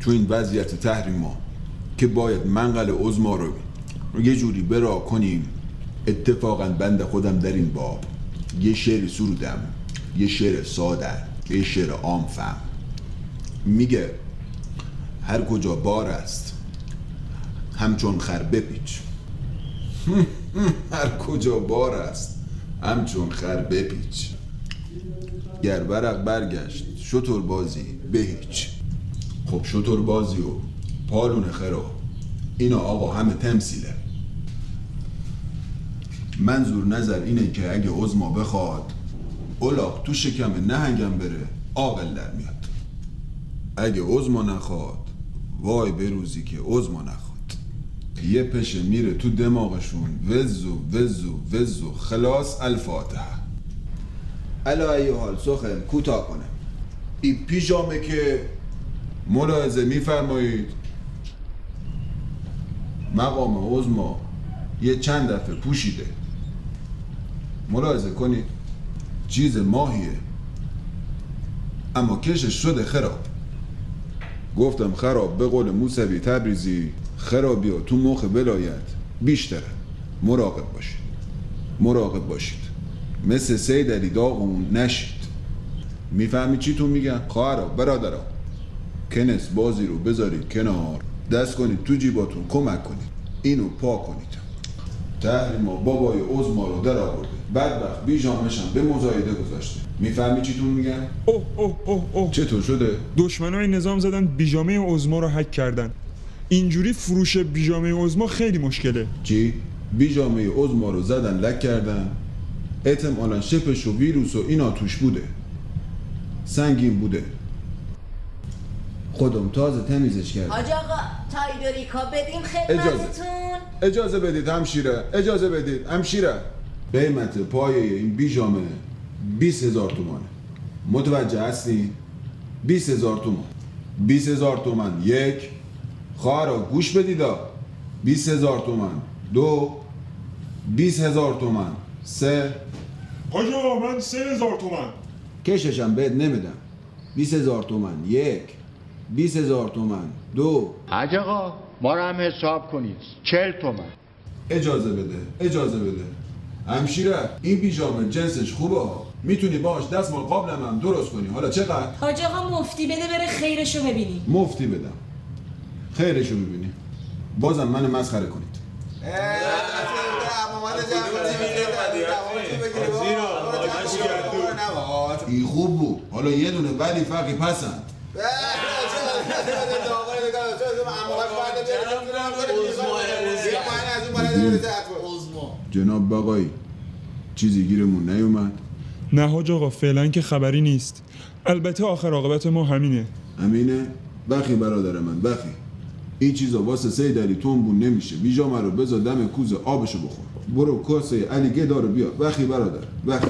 تو این وضعیت تحریما که باید منقل عظما رو یه جوری برا کنیم. اتفاقا بنده خودم در این باب یه شعر سرودم، یه شعر ساده، یه شعر عام فهم. میگه هر کجا بار است همچون خر بپیچ. هر کجا بار است همچون خر بپیچ. گر ورق برگشت شتر بازی به هیچ. خب شتر بازی و پالون خرا اینا آقا همه تمثیله. منظور نظر اینه که اگه عظما بخواد الاغ تو شکم نهنگم بره عاقل در میاد. اگه عظما نخواد وای به روزی که عظما نخواد. یه پشه میره تو دماغشون وزو وزو وزو. خلاص الفاتحه. الا ای حال سخن کوتاه کنه. این پیژامه که ملاحظه میفرمایید مقام عظما یه چند دفعه پوشیده. ملاحظه کنید چیز ماهیه اما کشش شده خراب. گفتم خراب به قول موسوی تبریزی خرابی ها تو مخ ولایت بیشتره. مراقب باشید، مراقب باشید. مثل سید علی داغون نشید. میفهمی چی تو میگن؟ خواهرها برادرها کنس بازی رو بذارید کنار، دست کنید تو جیباتون کمک کنید اینو پاک کنید. تحریما بابای عظما رو در آورده، بدبخت بیجامشم به مزایده گذاشته. میفهمی چی تو میگن؟ اوه چطور شده؟ دشمنای نظام زدن بیجامه عظما رو هک کردن. اینجوری فروش بیجامه عظما خیلی مشکله. چی؟ بیجامه عظما رو زدن لک کردن؟ احتمالاً شپش و ویروس و اینا توش بوده. سنگین بوده. خودم تازه تمیزش کردم. حاج آقا تایدوریکا بدیم خدمتتون. اجازه بدید همشیره، اجازه بدید همشیره. قیمت پایه این بیجامه 20,000 تومانه. متوجه هستی؟ 20,000 تومان. 20,000 تومان یک. خواهرها گوش بدیدا. 20,000 تومان دو. 20,000 تومان سه. حاج آقا من 3,000 تومان. کششم بهت نمیدم. 20,000 تومان یک. 20,000 تومان دو. حاج آقا ما رو هم حساب کنید 40 تومان. اجازه بده، اجازه بده. همشیره این بیجامه جنسش خوبه ها. میتونی باش دستمال قابلم هم درست کنی. حالا چقدر؟ حاج آقا مفتی بده بره خیرشو ببینی. مفتی بدم خیرشو ببینی. بازم منو مسخره کنید. این خوب بود. حالا یه دونه ولی فقی پسند. جناب بقایی چیزی گیرمون نیومد؟ نه حاج آقا فعلا که خبری نیست. البته آخر عاقبت ما همینه. همینه؟ بخی برادر من بخی. این چیزا واسه سید علی تنبون نمیشه. بیجامه رو بذار دم کوزه آبشو بخور. برو کاسه علی گدا رو بیار. بخی برادر بخی.